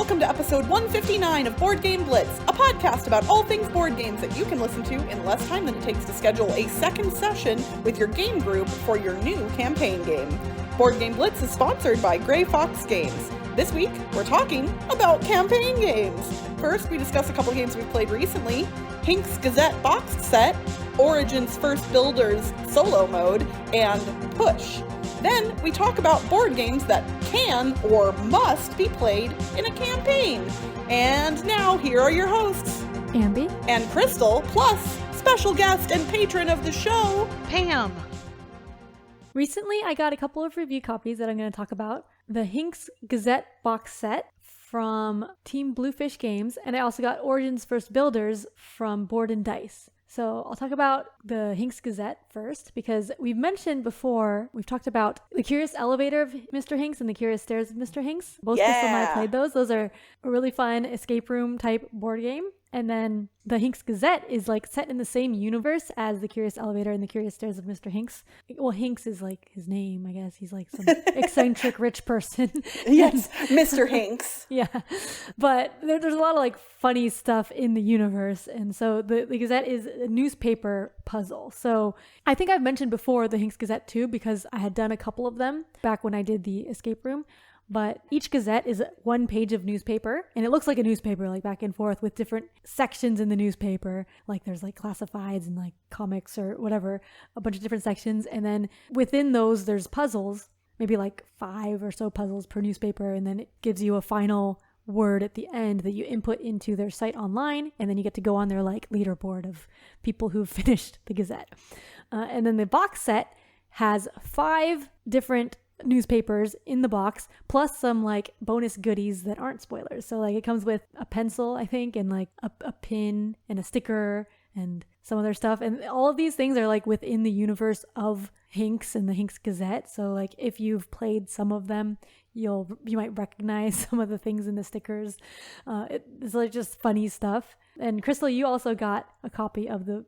welcome to episode 159 of Board Game Blitz, a podcast about all things board games that you can listen to in less time than it takes to schedule a second session with your game group for your new campaign game. Board Game Blitz is sponsored by Grey Fox Games. This week, we're talking about campaign games. First, we discuss a couple games we've played recently, Hincks Gazette box set, Origins First Builders solo mode, and Push. Then we talk about board games that can or must be played in a campaign. And now here are your hosts, Ambi and Crystal, plus special guest and patron of the show, Pam. Recently, I got a couple of review copies that I'm going to talk about. The Hincks Gazette box set from Team Bluefish Games, and I also got Origins First Builders from Board and Dice. So I'll talk about the Hincks Gazette first, because we've mentioned before, we've talked about The Curious Elevator of Mr. Hincks and The Curious Stairs of Mr. Hincks. Both Crystal and I played those. Those are a really fun escape room type board game. And then the Hincks Gazette is like set in the same universe as The Curious Elevator and The Curious Stairs of Mr. Hincks. Well, Hincks is like his name, I guess. He's like some eccentric rich person. Yes, Mr. Hincks. Yeah. But there's a lot of like funny stuff in the universe. And so the Gazette is a newspaper puzzle. So I think I've mentioned before the Hincks Gazette too, because I had done a couple of them back when I did the escape room. But each Gazette is one page of newspaper, and it looks like a newspaper, like back and forth with different sections in the newspaper. Like there's like classifieds and like comics or whatever, a bunch of different sections. And then within those, there's puzzles, maybe like 5 or so puzzles per newspaper. And then it gives you a final word at the end that you input into their site online. And then you get to go on their like leaderboard of people who've finished the Gazette. And then the box set has 5 different newspapers in the box, plus some like bonus goodies that aren't spoilers. So like it comes with a pencil, I think, and like a pin and a sticker and some other stuff. And all of these things are like within the universe of Hincks and the Hincks Gazette. So like if you've played some of them, you might recognize some of the things in the stickers. It's like just funny stuff. And Crystal, you also got a copy of the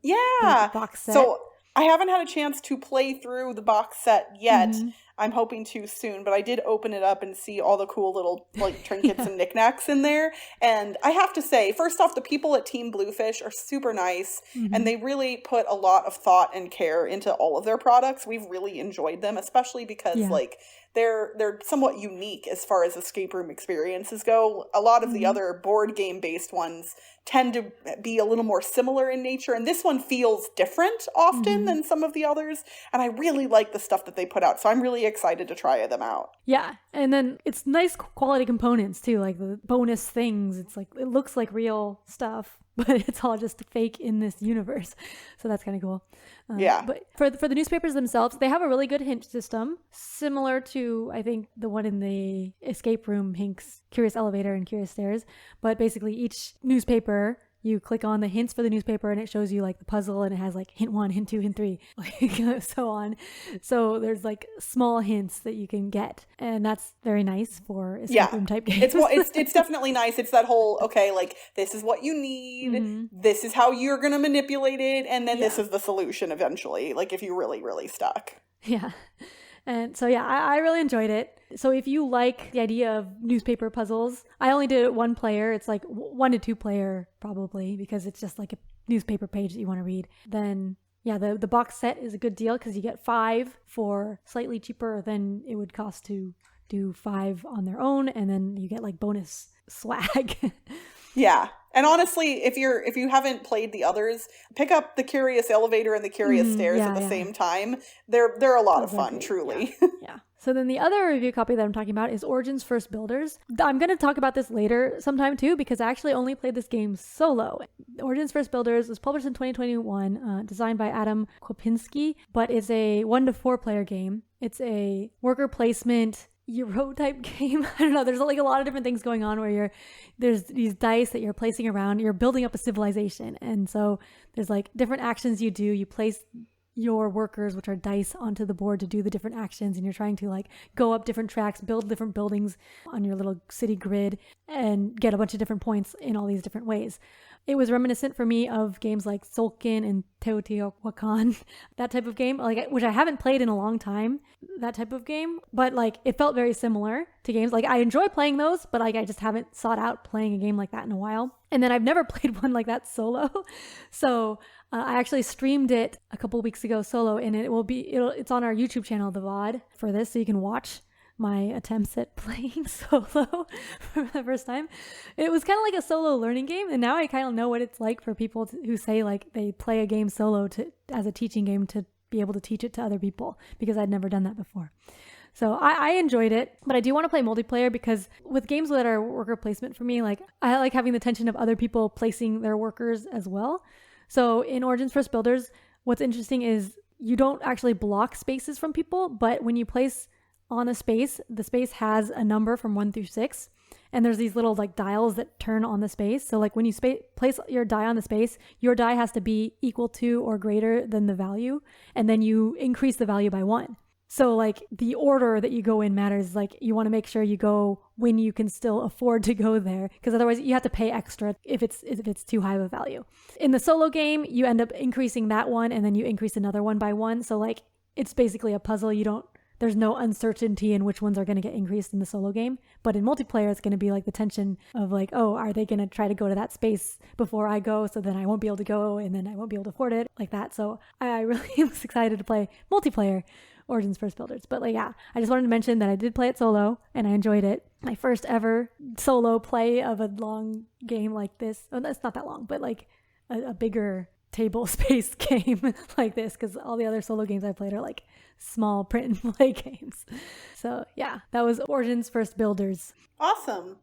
box set. So I haven't had a chance to play through the box set yet. Mm-hmm. I'm hoping to soon, but I did open it up and see all the cool little like trinkets and knickknacks in there. And I have to say, first off, the people at Team Bluefish are super nice, and they really put a lot of thought and care into all of their products. We've really enjoyed them, especially because like they're somewhat unique as far as escape room experiences go. A lot of the other board game based ones tend to be a little more similar in nature, and this one feels different often than some of the others, and I really like the stuff that they put out, so I'm really excited to try them out. Yeah, and then it's nice quality components too, like the bonus things. It's like it looks like real stuff, but it's all just fake in this universe, so that's kind of cool. But for the newspapers themselves, they have a really good hint system, similar to, I think, the one in the escape room, Hincks, Curious Elevator and Curious Stairs. But basically each newspaper, you click on the hints for the newspaper and it shows you like the puzzle, and it has like hint 1, hint 2, hint 3, like so on. So there's like small hints that you can get, and that's very nice for escape room type games. It's definitely nice. It's that whole, okay, like this is what you need, this is how you're going to manipulate it, and then this is the solution eventually, like if you're really, really stuck. Yeah. And so, I really enjoyed it. So if you like the idea of newspaper puzzles, I only did it 1 player. It's like 1 to 2 player probably, because it's just like a newspaper page that you want to read. Then, the box set is a good deal because you get 5 for slightly cheaper than it would cost to do 5 on their own. And then you get like bonus swag. Yeah. And honestly, if you haven't played the others, pick up the Curious Elevator and the Curious Stairs at the same time. They're a lot of fun, truly. Yeah. So then the other review copy that I'm talking about is Origins First Builders. I'm going to talk about this later sometime too, because I actually only played this game solo. Origins First Builders was published in 2021, designed by Adam Kopinski, but it's a 1 to 4 player game. It's a worker placement Euro type game. I don't know. There's like a lot of different things going on where there's these dice that you're placing around. You're building up a civilization. And so there's like different actions you do. You place your workers, which are dice, onto the board to do the different actions, and you're trying to like go up different tracks, build different buildings on your little city grid, and get a bunch of different points in all these different ways. It was reminiscent for me of games like Tzolk'in and Teotihuacan, that type of game, like, which I haven't played in a long time, that type of game. But like, it felt very similar to games. Like, I enjoy playing those, but like, I just haven't sought out playing a game like that in a while. And then I've never played one like that solo. So I actually streamed it a couple weeks ago solo, and it's on our YouTube channel, the VOD, for this, so you can watch my attempts at playing solo for the first time. It was kind of like a solo learning game, and now I kind of know what it's like for people who say like they play a game solo as a teaching game to be able to teach it to other people, because I'd never done that before. So I enjoyed it, but I do want to play multiplayer, because with games that are worker placement for me, like I like having the tension of other people placing their workers as well. So in Origins First Builders, what's interesting is you don't actually block spaces from people, but when you place on a space, the space has a number from 1 through 6, and there's these little like dials that turn on the space. So like when you place your die on the space, your die has to be equal to or greater than the value, and then you increase the value by 1. So like the order that you go in matters. Like you want to make sure you go when you can still afford to go there, because otherwise you have to pay extra if it's too high of a value. In the solo game, you end up increasing that one, and then you increase another one by 1. So like it's basically a puzzle. There's no uncertainty in which ones are going to get increased in the solo game. But in multiplayer, it's going to be like the tension of like, oh, are they going to try to go to that space before I go? So then I won't be able to go, and then I won't be able to afford it, like that. So I really was excited to play multiplayer Origins First Builders. But like, yeah, I just wanted to mention that I did play it solo, and I enjoyed it. My first ever solo play of a long game like this. Oh, it's not that long, but like a bigger table space game like this, because all the other solo games I played are like small print and play games. So yeah, that was Origins First Builders. Awesome.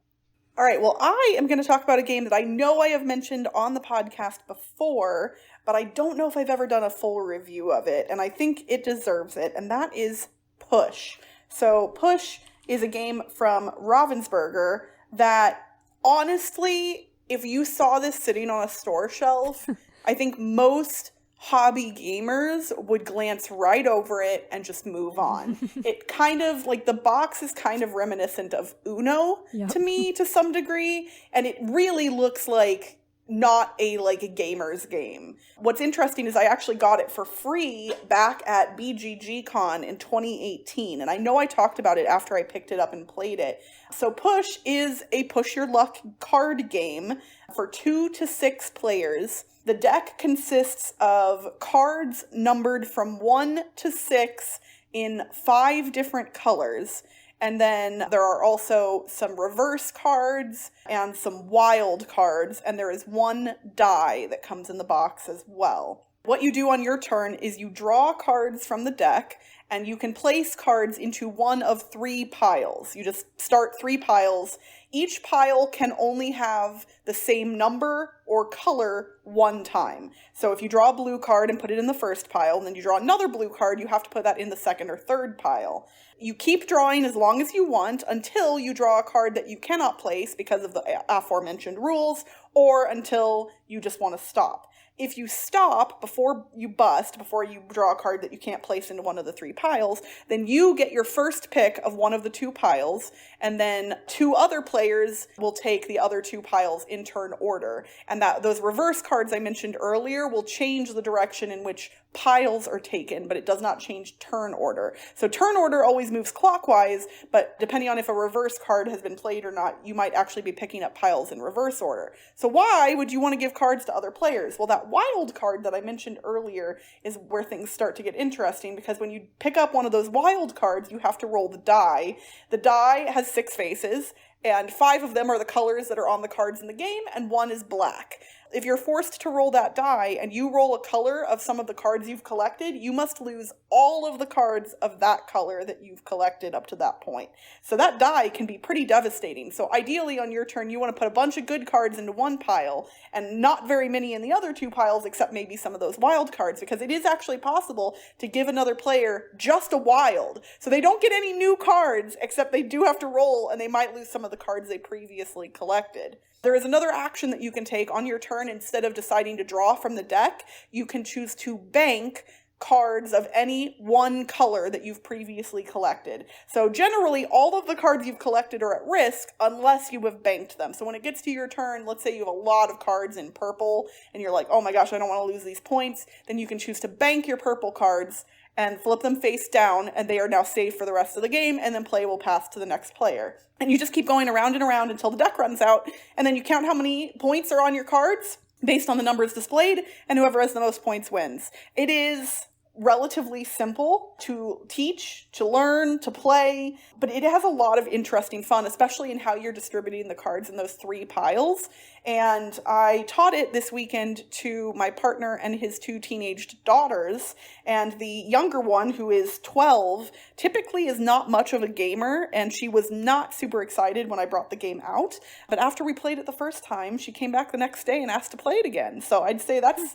All right, well, I am going to talk about a game that I know I have mentioned on the podcast before, but I don't know if I've ever done a full review of it, and I think it deserves it, and that is Push. So Push is a game from Ravensburger that, honestly, if you saw this sitting on a store shelf, I think most hobby gamers would glance right over it and just move on. It kind of, like, the box is kind of reminiscent of Uno to me to some degree, and it really looks like not a gamer's game. What's interesting is I actually got it for free back at BGG-Con in 2018, and I know I talked about it after I picked it up and played it. So Push is a push your luck card game for 2 to 6 players. The deck consists of cards numbered from 1 to 6 in 5 different colors. And then there are also some reverse cards and some wild cards, and there is 1 die that comes in the box as well. What you do on your turn is you draw cards from the deck, and you can place cards into one of 3 piles. You just start 3 piles. Each pile can only have the same number or color 1 time. So if you draw a blue card and put it in the first pile, and then you draw another blue card, you have to put that in the second or third pile. You keep drawing as long as you want until you draw a card that you cannot place because of the aforementioned rules, or until you just want to stop. If you stop before you draw a card that you can't place into one of the 3 piles, then you get your first pick of one of the 2 piles, and then 2 other players will take the other 2 piles in turn order. And those reverse cards I mentioned earlier will change the direction in which piles are taken, but it does not change turn order. So turn order always moves clockwise, but depending on if a reverse card has been played or not, you might actually be picking up piles in reverse order. So why would you want to give cards to other players? Well, that wild card that I mentioned earlier is where things start to get interesting, because when you pick up one of those wild cards, you have to roll the die. The die has 6 faces, and 5 of them are the colors that are on the cards in the game, and 1 is black. If you're forced to roll that die and you roll a color of some of the cards you've collected, you must lose all of the cards of that color that you've collected up to that point. So that die can be pretty devastating. So ideally on your turn, you want to put a bunch of good cards into one pile and not very many in the other 2 piles, except maybe some of those wild cards, because it is actually possible to give another player just a wild. So they don't get any new cards, except they do have to roll, and they might lose some of the cards they previously collected. There is another action that you can take on your turn. Instead of deciding to draw from the deck, you can choose to bank cards of any one color that you've previously collected. So generally, all of the cards you've collected are at risk unless you have banked them. So when it gets to your turn, let's say you have a lot of cards in purple and you're like, oh my gosh, I don't want to lose these points, then you can choose to bank your purple cards and flip them face down, and they are now safe for the rest of the game, and then play will pass to the next player. And you just keep going around and around until the deck runs out, and then you count how many points are on your cards based on the numbers displayed, and whoever has the most points wins. It is relatively simple to teach, to learn, to play, but it has a lot of interesting fun, especially in how you're distributing the cards in those 3 piles. And I taught it this weekend to my partner and his 2 teenaged daughters, and the younger one, who is 12, typically is not much of a gamer, and she was not super excited when I brought the game out. But after we played it the first time, she came back the next day and asked to play it again. So I'd say that's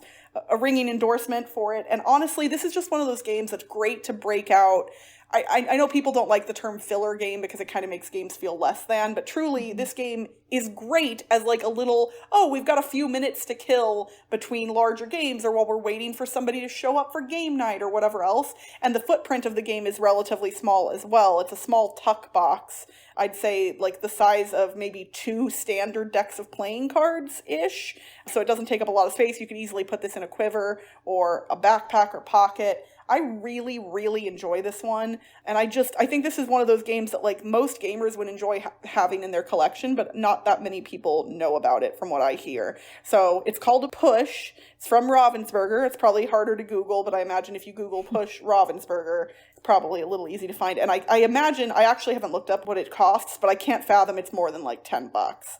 a ringing endorsement for it. And honestly, this is just one of those games that's great to break out. I know people don't like the term filler game because it kind of makes games feel less than, but truly this game is great as like a little, oh, we've got a few minutes to kill between larger games or while we're waiting for somebody to show up for game night or whatever else. And the footprint of the game is relatively small as well. It's a small tuck box. I'd say like the size of maybe 2 standard decks of playing cards-ish. So it doesn't take up a lot of space. You could easily put this in a quiver or a backpack or pocket. I really, really enjoy this one. And I think this is one of those games that like most gamers would enjoy having in their collection, but not that many people know about it from what I hear. So it's called a Push. It's from Ravensburger. It's probably harder to Google, but I imagine if you Google Push Ravensburger, it's probably a little easy to find. And I imagine, I actually haven't looked up what it costs, but I can't fathom it's more than like $10.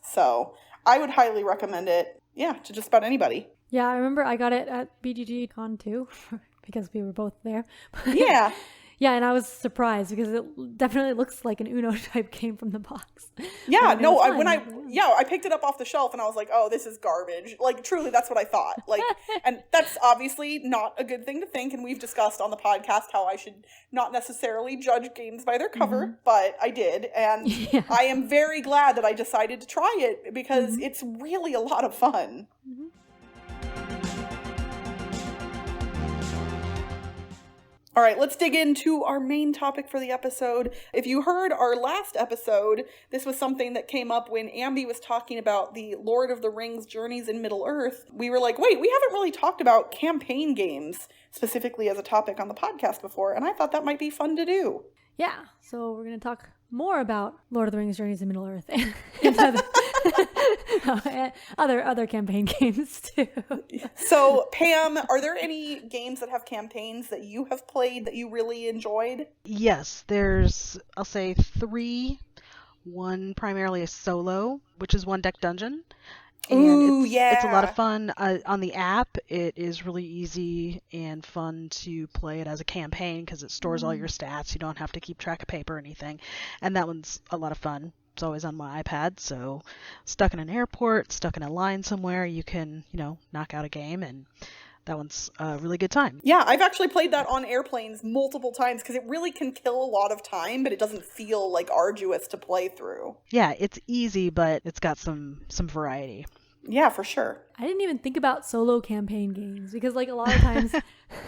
So I would highly recommend it, to just about anybody. Yeah, I remember I got it at BGG Con too. Because we were both there. Yeah. Yeah, and I was surprised because it definitely looks like an Uno type game from the box. Yeah, no, I picked it up off the shelf and I was like, oh, this is garbage. Like, truly, that's what I thought. Like, and that's obviously not a good thing to think. And we've discussed on the podcast how I should not necessarily judge games by their cover, but I did. And I am very glad that I decided to try it because it's really a lot of fun. All right, let's dig into our main topic for the episode. If you heard our last episode, this was something that came up when Ambi was talking about the Lord of the Rings Journeys in Middle-earth. We were like, wait, we haven't really talked about campaign games specifically as a topic on the podcast before, and I thought that might be fun to do. Yeah, so we're going to talk more about Lord of the Rings Journeys in Middle-earth and other campaign games too. So, Pam, are there any games that have campaigns that you have played that you really enjoyed? Yes, there's, I'll say 3. One primarily a solo, which is One Deck Dungeon. And it's a lot of fun. On the app, it is really easy and fun to play it as a campaign because it stores all your stats. You don't have to keep track of paper or anything. And that one's a lot of fun. It's always on my iPad, so stuck in an airport, stuck in a line somewhere, you can, knock out a game, and that one's a really good time. Yeah, I've actually played that on airplanes multiple times because it really can kill a lot of time, but it doesn't feel like arduous to play through. Yeah, it's easy, but it's got some variety. Yeah, for sure. I didn't even think about solo campaign games because like a lot of times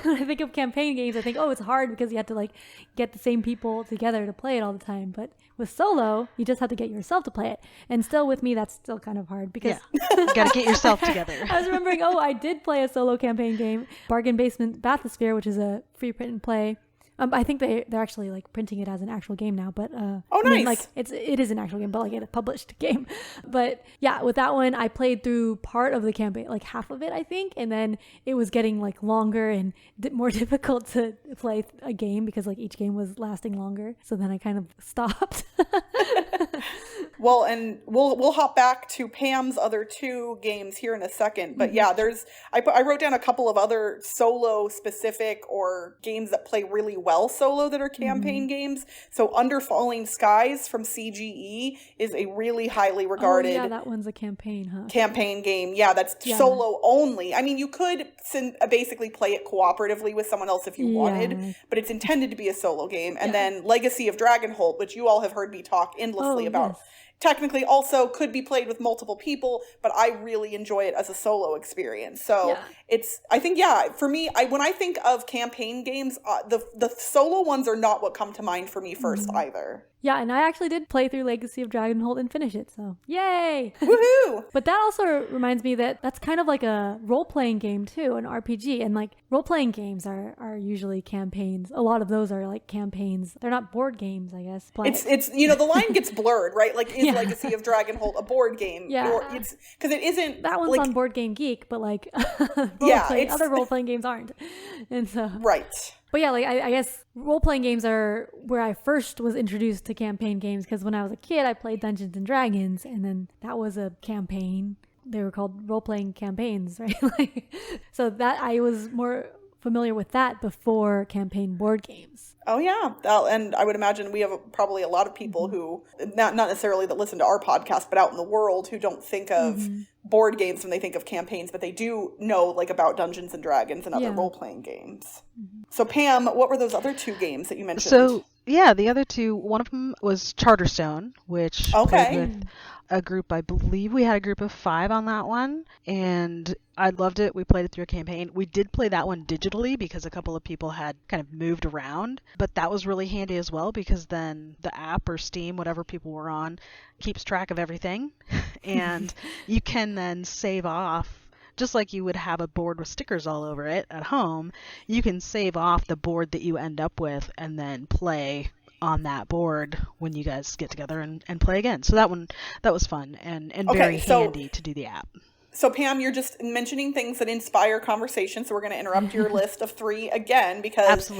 when I think of campaign games, I think, oh, it's hard because you have to like get the same people together to play it all the time. But with solo, you just have to get yourself to play it. And still with me, that's still kind of hard because you got to get yourself together. I was remembering, I did play a solo campaign game, Bargain Basement Bathysphere, which is a free print and play. I think they're actually like printing it as an actual game now, but nice. I mean, like it is an actual game, but like a published game. But yeah, with that one, I played through part of the campaign, like half of it, I think, and then it was getting like longer and more difficult to play a game because like each game was lasting longer. So then I kind of stopped. Well, and we'll hop back to Pam's other 2 games here in a second. But yeah, I wrote down a couple of other solo specific or games that play really well solo that are campaign games. So Under Falling Skies from CGE is a really highly regarded that one's a campaign, huh? Campaign game. Yeah, that's solo only. I mean, you could basically play it cooperatively with someone else if you wanted, but it's intended to be a solo game. And then Legacy of Dragonholt, which you all have heard me talk endlessly about. Yes. technically also could be played with multiple people, but I really enjoy it as a solo experience. So I think, for me, when I think of campaign games, the solo ones are not what come to mind for me first either. Yeah, and I actually did play through Legacy of Dragonholt and finish it, so yay! Woohoo! But that also reminds me that that's kind of like a role-playing game too, an RPG, and like role-playing games are usually campaigns. A lot of those are like campaigns. They're not board games, I guess. But... It's the line gets blurred, right? Like, is Legacy of Dragonholt a board game? Yeah. Or it's because it isn't. That one's like, on Board Game Geek, but like other role-playing games aren't. And so right. But yeah, like I guess role-playing games are where I first was introduced to campaign games, because when I was a kid, I played Dungeons and Dragons, and then that was a campaign. They were called role-playing campaigns, right? So that I was more familiar with that before campaign board games. Oh yeah, and I would imagine we have probably a lot of people who, not necessarily that listen to our podcast, but out in the world who don't think of board games when they think of campaigns, but they do know like about Dungeons and Dragons and other role-playing games. So Pam, what were those other two games that you mentioned? So yeah, the other two, one of them was Charterstone, which played with a group, I believe we had a group of 5 on that one, and I loved it. We played it through a campaign. We did play that one digitally because a couple of people had kind of moved around, but that was really handy as well, because then the app or Steam, whatever people were on, keeps track of everything, and you can then save off, just like you would have a board with stickers all over it at home. You can save off the board that you end up with and then play on that board when you guys get together and play again. So that was fun and very handy to do the app. So Pam, you're just mentioning things that inspire conversation, so we're going to interrupt your list of 3 again, because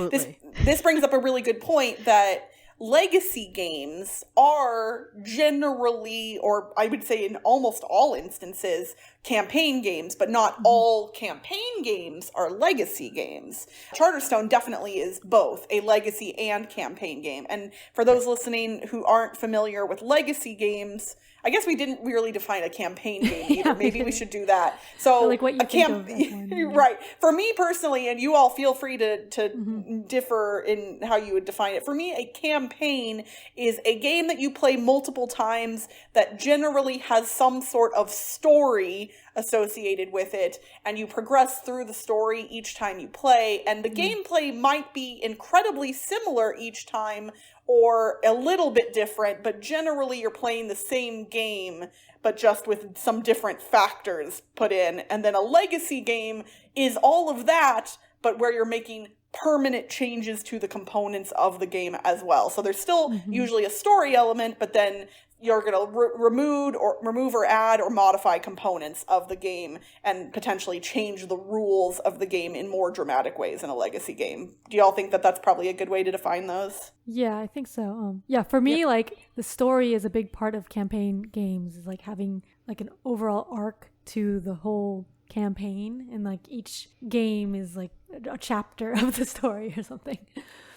this brings up a really good point that legacy games are generally, or I would say in almost all instances, campaign games, but not all campaign games are legacy games. Charterstone definitely is both a legacy and campaign game. And for those listening who aren't familiar with legacy games, I guess we didn't really define a campaign game either. Maybe we should do that. So like what you think of as one, right. For me personally, and you all feel free to differ in how you would define it. For me, a campaign is a game that you play multiple times that generally has some sort of story associated with it, and you progress through the story each time you play, and the gameplay might be incredibly similar each time or a little bit different, but generally you're playing the same game, but just with some different factors put in. And then a legacy game is all of that, but where you're making permanent changes to the components of the game as well. So there's still usually a story element, but then you're going to remove or add or modify components of the game and potentially change the rules of the game in more dramatic ways in a legacy game. Do y'all think that that's probably a good way to define those? Yeah, I think so. For me, like the story is a big part of campaign games, is like having like an overall arc to the whole campaign, and like each game is like a chapter of the story or something.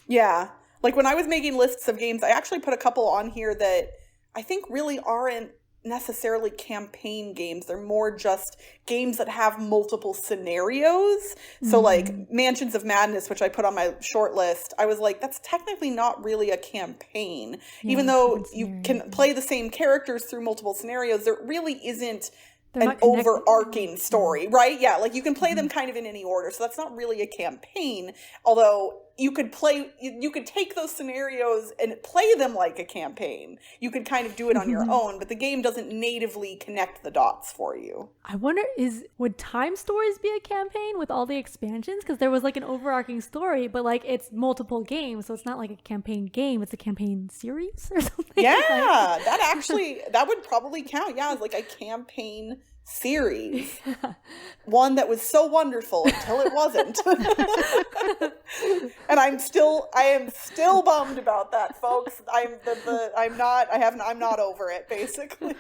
Yeah. Like when I was making lists of games, I actually put a couple on here that I think really aren't necessarily campaign games. They're more just games that have multiple scenarios. So like Mansions of Madness, which I put on my short list, I was like, that's technically not really a campaign. Even though you can play the same characters through multiple scenarios, there really isn't an overarching story, right? Yeah, like you can play them kind of in any order. So that's not really a campaign, although you could take those scenarios and play them like a campaign. You could kind of do it on your own, but the game doesn't natively connect the dots for you. I wonder, would T.I.M.E Stories be a campaign with all the expansions? Because there was like an overarching story, but like it's multiple games, so it's not like a campaign game, it's a campaign series or something. Yeah, that would probably count, as like a campaign series. One that was so wonderful until it wasn't. And I am still bummed about that, folks. I'm not over it, basically.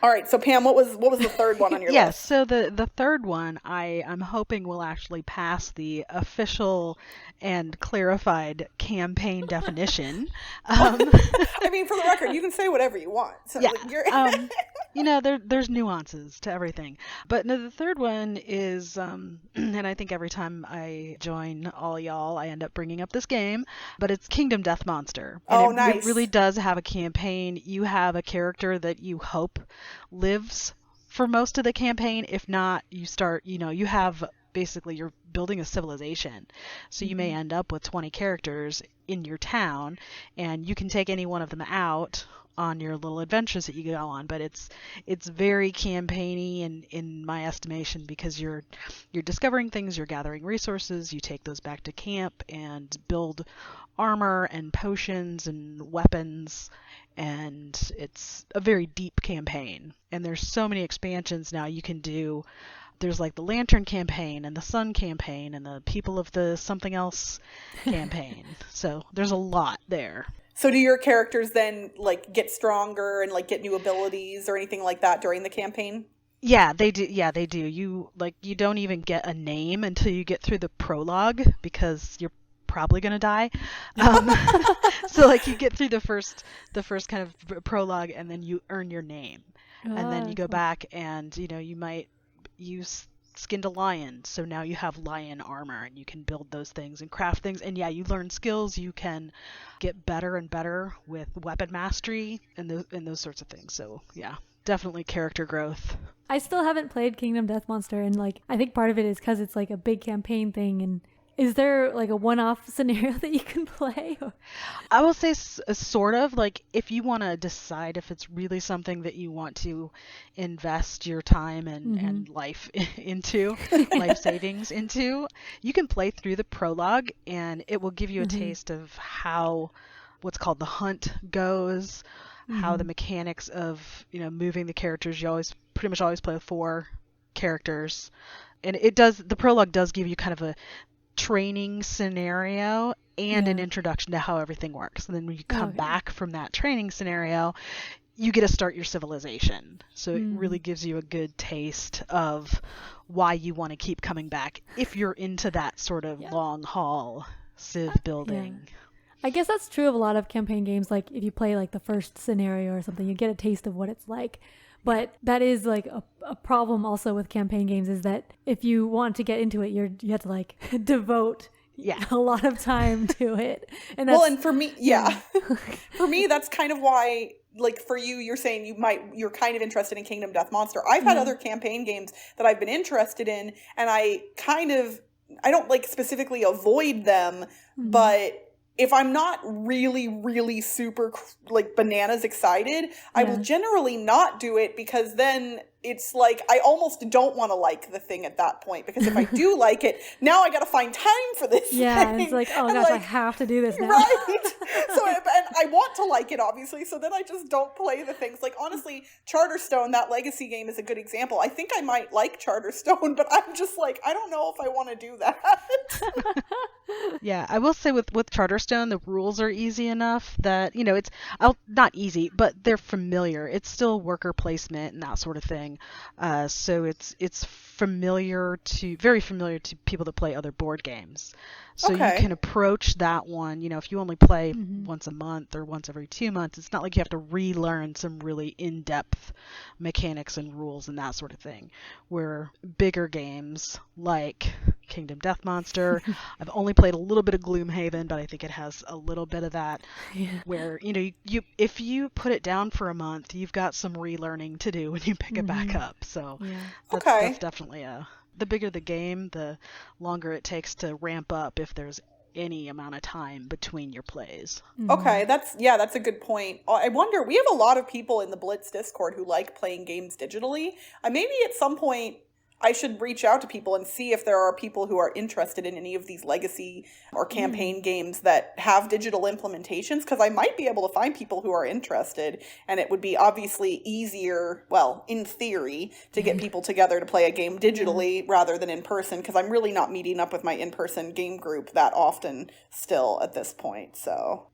All right, so Pam, what was the third one on your list? Yes, so the third one I'm hoping will actually pass the official and clarified campaign definition. I mean, for the record, you can say whatever you want. So yeah. there's nuances to everything. But no, the third one is, and I think every time I join all y'all, I end up bringing up this game, but it's Kingdom Death Monster. And it really does have a campaign. You have a character that you hope lives for most of the campaign. If not, you start, you have basically you're building a civilization. So you may end up with 20 characters in your town, and you can take any one of them out on your little adventures that you go on, but it's very campaigny in my estimation, because you're discovering things, you're gathering resources, you take those back to camp and build armor and potions and weapons, and it's a very deep campaign. And there's so many expansions now you can do. There's like the Lantern campaign and the Sun campaign and the People of the Something Else campaign. So there's a lot there. So do your characters then like get stronger and like get new abilities or anything like that during the campaign? Yeah, they do. Yeah, they do. You don't even get a name until you get through the prologue, because you're probably gonna die. So like you get through the first kind of prologue, and then you earn your name, and then you go back and you skinned a lion, so now you have lion armor, and you can build those things and craft things, and you learn skills. You can get better and better with weapon mastery and those sorts of things. So yeah, definitely character growth. I still haven't played Kingdom Death Monster, and like I think part of it is because it's like a big campaign thing. And is there like a one-off scenario that you can play? I will say sort of, like, if you want to decide if it's really something that you want to invest your time and life into, life savings into, you can play through the prologue, and it will give you a taste of how what's called the hunt goes, how the mechanics of, moving the characters. You pretty much always play with 4 characters. And the prologue does give you kind of a training scenario and an introduction to how everything works. And then when you come back from that training scenario, you get to start your civilization. So it really gives you a good taste of why you want to keep coming back if you're into that sort of long haul civ building. I guess that's true of a lot of campaign games. Like if you play like the first scenario or something, you get a taste of what it's like. But that is like a problem also with campaign games, is that if you want to get into it, you have to like devote a lot of time to it. And that's, and for me, for me, that's kind of why, like for you, you're saying you're kind of interested in Kingdom Death Monster. I've had other campaign games that I've been interested in, and I don't like specifically avoid them, but if I'm not really, really super like bananas excited, I will generally not do it, because then it's like I almost don't want to like the thing at that point, because if I do like it, now I got to find time for this thing. It's like, oh gosh, I have to do this now. Right. So, and I want to like it, obviously, so then I just don't play the things. Like, honestly, Charterstone, that legacy game, is a good example. I think I might like Charterstone, but I'm just like, I don't know if I want to do that. Yeah, I will say with Charterstone, the rules are easy enough that, it's not easy, but they're familiar. It's still worker placement and that sort of thing. So it's very familiar to people that play other board games. So you can approach that one, if you only play once a month or once every 2 months, it's not like you have to relearn some really in-depth mechanics and rules and that sort of thing. Where bigger games like Kingdom Death Monster, I've only played a little bit of Gloomhaven, but I think it has a little bit of that where, you if you put it down for a month, you've got some relearning to do when you pick it back up. So that's definitely the bigger the game, the longer it takes to ramp up if there's any amount of time between your plays. Okay, that's a good point. I wonder, we have a lot of people in the Blitz Discord who like playing games digitally. Maybe at some point I should reach out to people and see if there are people who are interested in any of these legacy or campaign games that have digital implementations, because I might be able to find people who are interested, and it would be obviously easier, well, in theory, to get people together to play a game digitally rather than in person, because I'm really not meeting up with my in-person game group that often still at this point, so.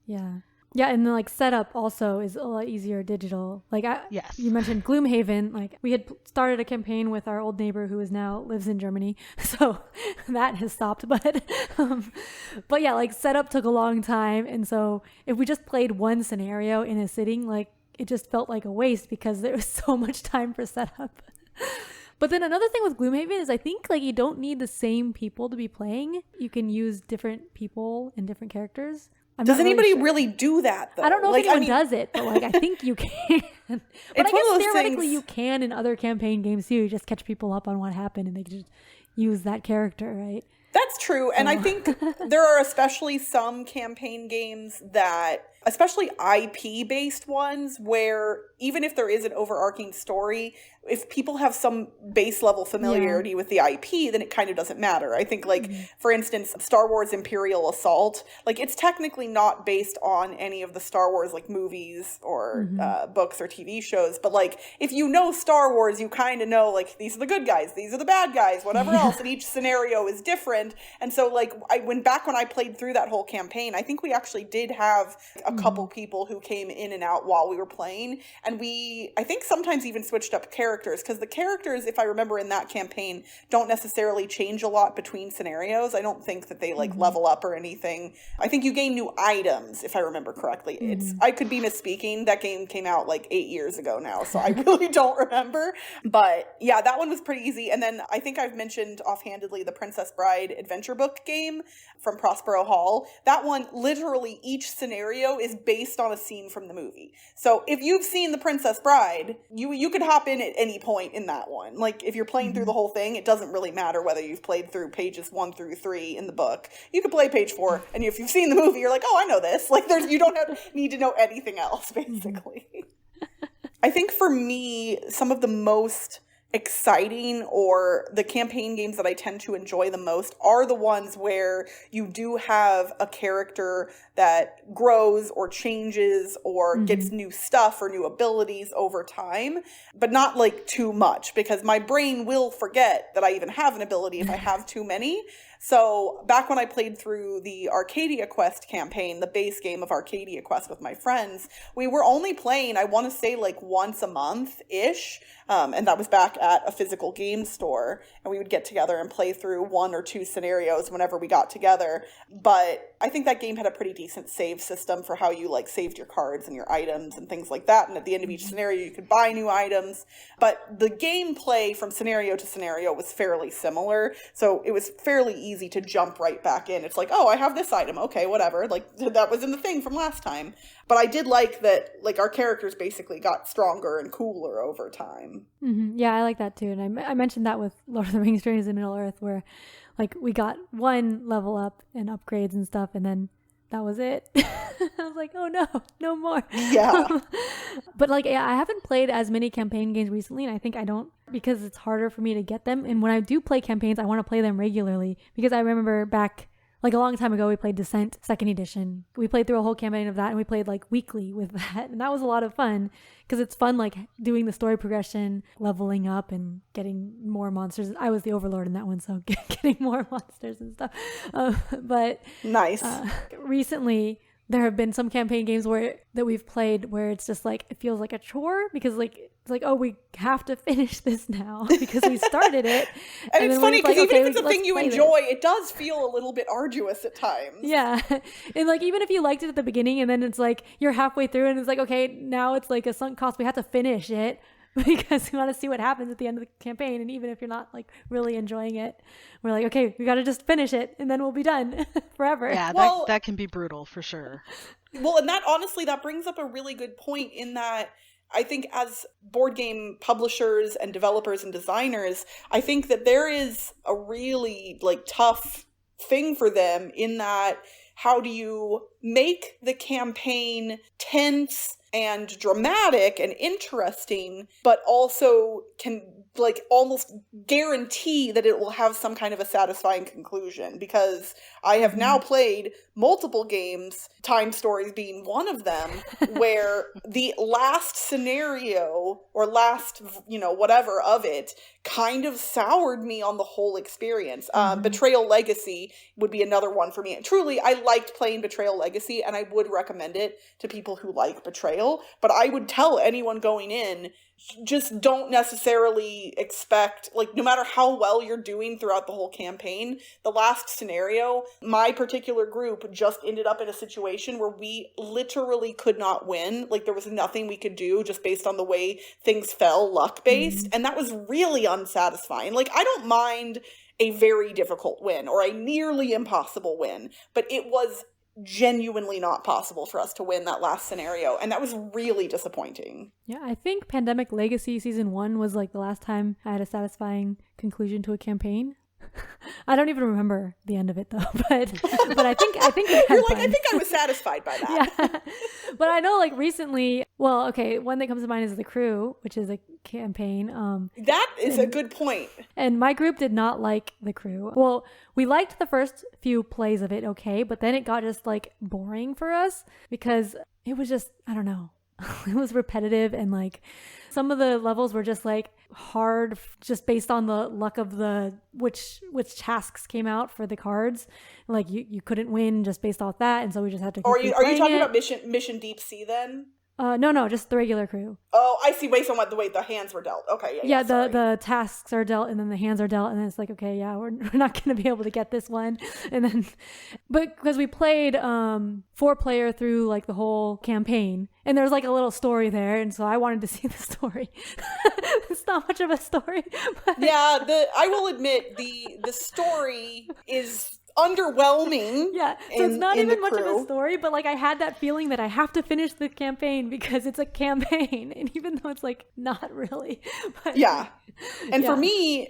Yeah, and the setup also is a lot easier digital. You mentioned Gloomhaven. We had started a campaign with our old neighbor who lives in Germany, so that has stopped. But setup took a long time, and so if we just played one scenario in a sitting, it just felt like a waste because there was so much time for setup. But then another thing with Gloomhaven is I think like you don't need the same people to be playing. You can use different people and different characters. Does anybody really do that, though? I don't know if anyone does it, but like I think you can. But I guess theoretically you can in other campaign games too. You just catch people up on what happened and they just use that character, right? That's true. And I think there are especially some campaign games that, especially IP-based ones, where even if there is an overarching story, if people have some base level familiarity with the IP, then it kind of doesn't matter. I think, like, for instance, Star Wars Imperial Assault, like, it's technically not based on any of the Star Wars, like, movies or books or TV shows. But, like, if you know Star Wars, you kind of know, like, these are the good guys, these are the bad guys, whatever else. And each scenario is different. And so, like, when I played through that whole campaign, I think we actually did have a couple people who came in and out while we were playing. And I think sometimes even switched up characters, because the characters, if I remember in that campaign, don't necessarily change a lot between scenarios. I don't think that they like level up or anything. I think you gain new items, if I remember correctly. I could be misspeaking. That game came out like 8 years ago now, so I really don't remember. But yeah, that one was pretty easy. And then I think I've mentioned offhandedly the Princess Bride adventure book game from Prospero Hall. That one, literally each scenario is based on a scene from the movie. So if you've seen The Princess Bride, you could hop in at any point in that one. Like, if you're playing through the whole thing, it doesn't really matter whether you've played through pages 1 through 3 in the book. You could play page 4, and if you've seen the movie, you're like, oh, I know this. Like, you don't need to know anything else, basically. I think for me, some of the most exciting, or the campaign games that I tend to enjoy the most, are the ones where you do have a character that grows or changes or gets new stuff or new abilities over time, but not like too much, because my brain will forget that I even have an ability if I have too many. So back when I played through the Arcadia Quest campaign, the base game of Arcadia Quest with my friends, we were only playing, I want to say, like once a month-ish. And that was back at a physical game store. And we would get together and play through 1 or 2 scenarios whenever we got together. But I think that game had a pretty decent save system for how you like saved your cards and your items and things like that. And at the end of each scenario, you could buy new items. But the gameplay from scenario to scenario was fairly similar. So it was fairly easy to jump right back in. It's like, oh, I have this item. Okay, whatever. Like, that was in the thing from last time. But I did like that, like, our characters basically got stronger and cooler over time. Yeah, I like that too. And I mentioned that with Lord of the Rings Journeys in Middle-earth, where like we got 1 level up and upgrades and stuff, and then that was it. I was like, oh no more. Yeah. But like, yeah, I haven't played as many campaign games recently, and I think I don't, because it's harder for me to get them. And when I do play campaigns, I want to play them regularly, because I remember back like a long time ago, we played Descent 2nd edition. We played through a whole campaign of that, and we played like weekly with that. And that was a lot of fun, because it's fun like doing the story progression, leveling up and getting more monsters. I was the overlord in that one, so getting more monsters and stuff. But nice. Recently, there have been some campaign games that we've played where it's just like, it feels like a chore, because like it's like, oh, we have to finish this now because we started it. And it's funny because even if it's a thing you enjoy, it does feel a little bit arduous at times. Yeah. And like, even if you liked it at the beginning and then it's like you're halfway through and it's like, okay, now it's like a sunk cost, we have to finish it because we want to see what happens at the end of the campaign. And even if you're not like really enjoying it, we're like, okay, we got to just finish it and then we'll be done forever. Yeah, that can be brutal for sure. Well, and that honestly, that brings up a really good point, in that I think as board game publishers and developers and designers, I think that there is a really like tough thing for them, in that how do you make the campaign tense and dramatic and interesting, but also can like almost guarantee that it will have some kind of a satisfying conclusion? Because I have now played multiple games, T.I.M.E Stories being one of them, where the last scenario or last, whatever of it kind of soured me on the whole experience. Betrayal Legacy would be another one for me. And truly, I liked playing Betrayal Legacy, and I would recommend it to people who like Betrayal. style, but I would tell anyone going in, just don't necessarily expect, like, no matter how well you're doing throughout the whole campaign, the last scenario, my particular group just ended up in a situation where we literally could not win. Like, there was nothing we could do just based on the way things fell, luck-based, and that was really unsatisfying. Like, I don't mind a very difficult win or a nearly impossible win, but it was genuinely not possible for us to win that last scenario, and that was really disappointing. Yeah, I think Pandemic Legacy Season 1 was like the last time I had a satisfying conclusion to a campaign. I don't even remember the end of it though, but I think you're like, I think I was satisfied by that. Yeah. But I know, like, recently, well, okay, one that comes to mind is The Crew, which is a campaign. That is a good point. And my group did not like The Crew. Well, we liked the first few plays of it, okay, but then it got just like boring for us because it was just, I don't know. It was repetitive, and like some of the levels were just like hard just based on the luck of the which tasks came out for the cards. Like you couldn't win just based off that, and so we just had to are you talking about Mission Deep Sea then? No, just the regular Crew. Oh, I see. Based on what the way the hands were dealt. Okay, yeah. The tasks are dealt, and then the hands are dealt, and then it's like, okay, yeah, we're not going to be able to get this one, and then, but because we played 4-player through like the whole campaign, and there's like a little story there, and so I wanted to see the story. It's not much of a story. But... Yeah, I will admit the story is underwhelming. Yeah, so it's not even much of a story, but like I had that feeling that I have to finish the campaign because it's a campaign, and even though it's like not really. But, yeah. And for me,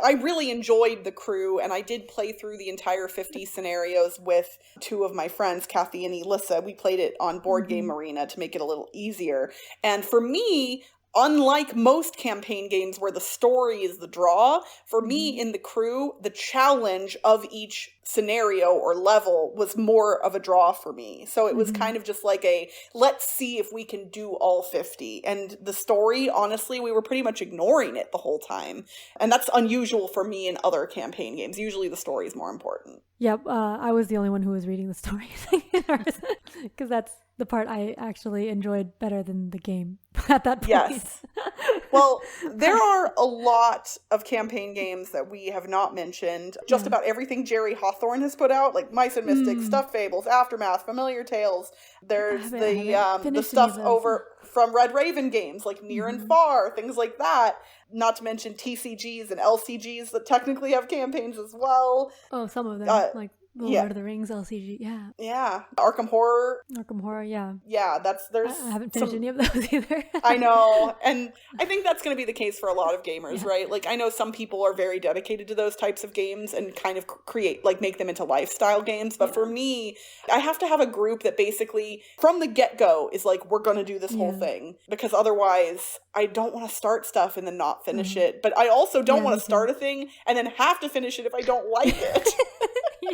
I really enjoyed The Crew, and I did play through the entire 50 scenarios with 2 of my friends, Kathy and Elissa. We played it on Board Game Arena to make it a little easier. And for me, unlike most campaign games where the story is the draw, for me in The Crew, the challenge of each scenario or level was more of a draw for me. So it was kind of just like let's see if we can do all 50. And the story, honestly, we were pretty much ignoring it the whole time. And that's unusual for me in other campaign games. Usually the story is more important. Yep, I was the only one who was reading the story because that's the part I actually enjoyed better than the game at that point. Yes. Well, there are a lot of campaign games that we have not mentioned. Just about everything Jerry Hawthorne has put out, like Mice and Mystics, Stuffed Fables, Aftermath, Familiar Tales. There's the stuff over from Red Raven games, like Near and Far, things like that. Not to mention TCGs and LCGs that technically have campaigns as well. Oh, some of them, like the Lord of the Rings LCG, yeah. Yeah. Arkham Horror, yeah. Yeah, there's I haven't finished any of those either. I know, and I think that's going to be the case for a lot of gamers, right? Like, I know some people are very dedicated to those types of games and kind of make them into lifestyle games, but for me, I have to have a group that basically, from the get-go, is like, we're going to do this whole thing, because otherwise, I don't want to start stuff and then not finish it, but I also don't want to start a thing and then have to finish it if I don't like it.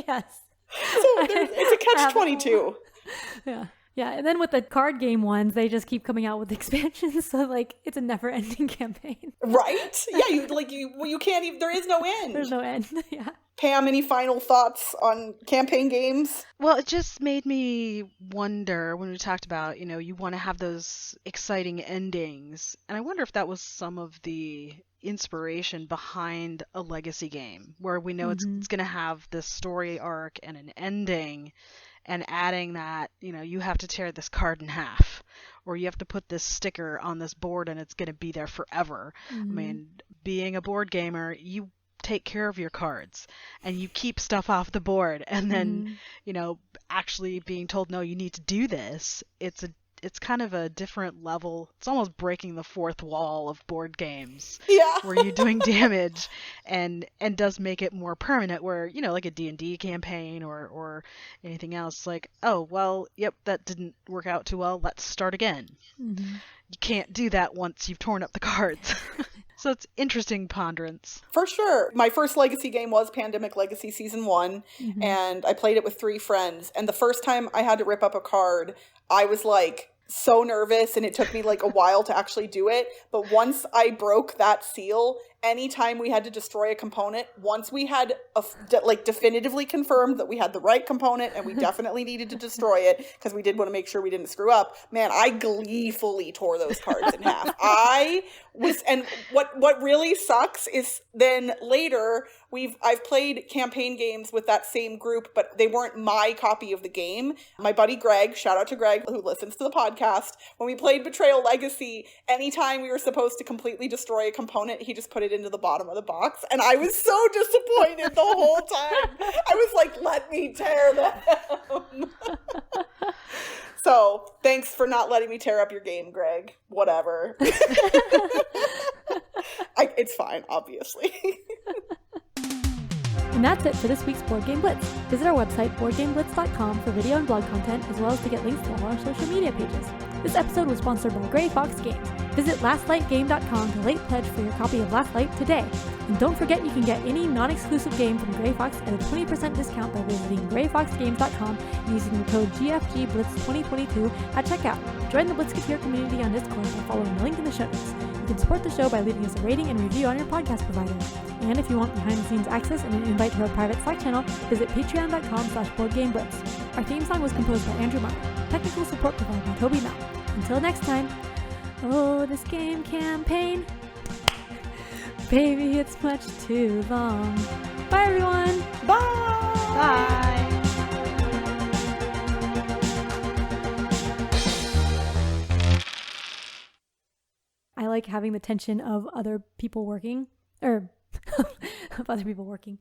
Yes. So it's a catch-22. Yeah. Yeah, and then with the card game ones, they just keep coming out with expansions, so like it's a never-ending campaign. Right? Yeah, you can't even, there is no end. There's no end. Yeah. Pam, any final thoughts on campaign games? Well, it just made me wonder when we talked about, you want to have those exciting endings, and I wonder if that was some of the inspiration behind a legacy game where we know it's going to have this story arc and an ending, and adding that, you have to tear this card in half, or you have to put this sticker on this board and it's going to be there forever. I mean, being a board gamer, you take care of your cards and you keep stuff off the board, and then actually being told, no, you need to do this, it's kind of a different level. It's almost breaking the fourth wall of board games, where you're doing damage, and does make it more permanent, where like a D&D campaign or anything else, like, oh well, yep, that didn't work out too well, let's start again. You can't do that once you've torn up the cards. So it's interesting ponderance. For sure. My first Legacy game was Pandemic Legacy Season 1, and I played it with 3 friends. And the first time I had to rip up a card, I was like so nervous, and it took me like a while to actually do it. But once I broke that seal anytime we had to destroy a component, once we had definitively confirmed that we had the right component and we definitely needed to destroy it because we did want to make sure we didn't screw up, man, I gleefully tore those cards in half. And what really sucks is then later I've played campaign games with that same group, but they weren't my copy of the game. My buddy Greg, shout out to Greg who listens to the podcast, when we played Betrayal Legacy, anytime we were supposed to completely destroy a component, he just put it into the bottom of the box, and I was so disappointed the whole time. I was like, let me tear them. So thanks for not letting me tear up your game, Greg. Whatever. It's fine, obviously. And that's it for this week's Board Game Blitz. Visit our website, boardgameblitz.com, for video and blog content, as well as to get links to all our social media pages. This episode was sponsored by Grey Fox Games. Visit lastlightgame.com to late pledge for your copy of Last Light today. And don't forget you can get any non-exclusive game from Grey Fox at a 20% discount by visiting greyfoxgames.com and using the code GFGBLITZ2022 at checkout. Join the Blitzketeer community on Discord by following the link in the show notes. You can support the show by leaving us a rating and review on your podcast provider. And if you want behind-the-scenes access and an invite to our private Slack channel, visit patreon.com/boardgameblitz. Our theme song was composed by Andrew Meyer. Technical support provided by Toby Mount. Until next time, oh, this game campaign, baby, it's much too long. Bye, everyone. Bye. Bye. I like having the tension of other people working, of other people working.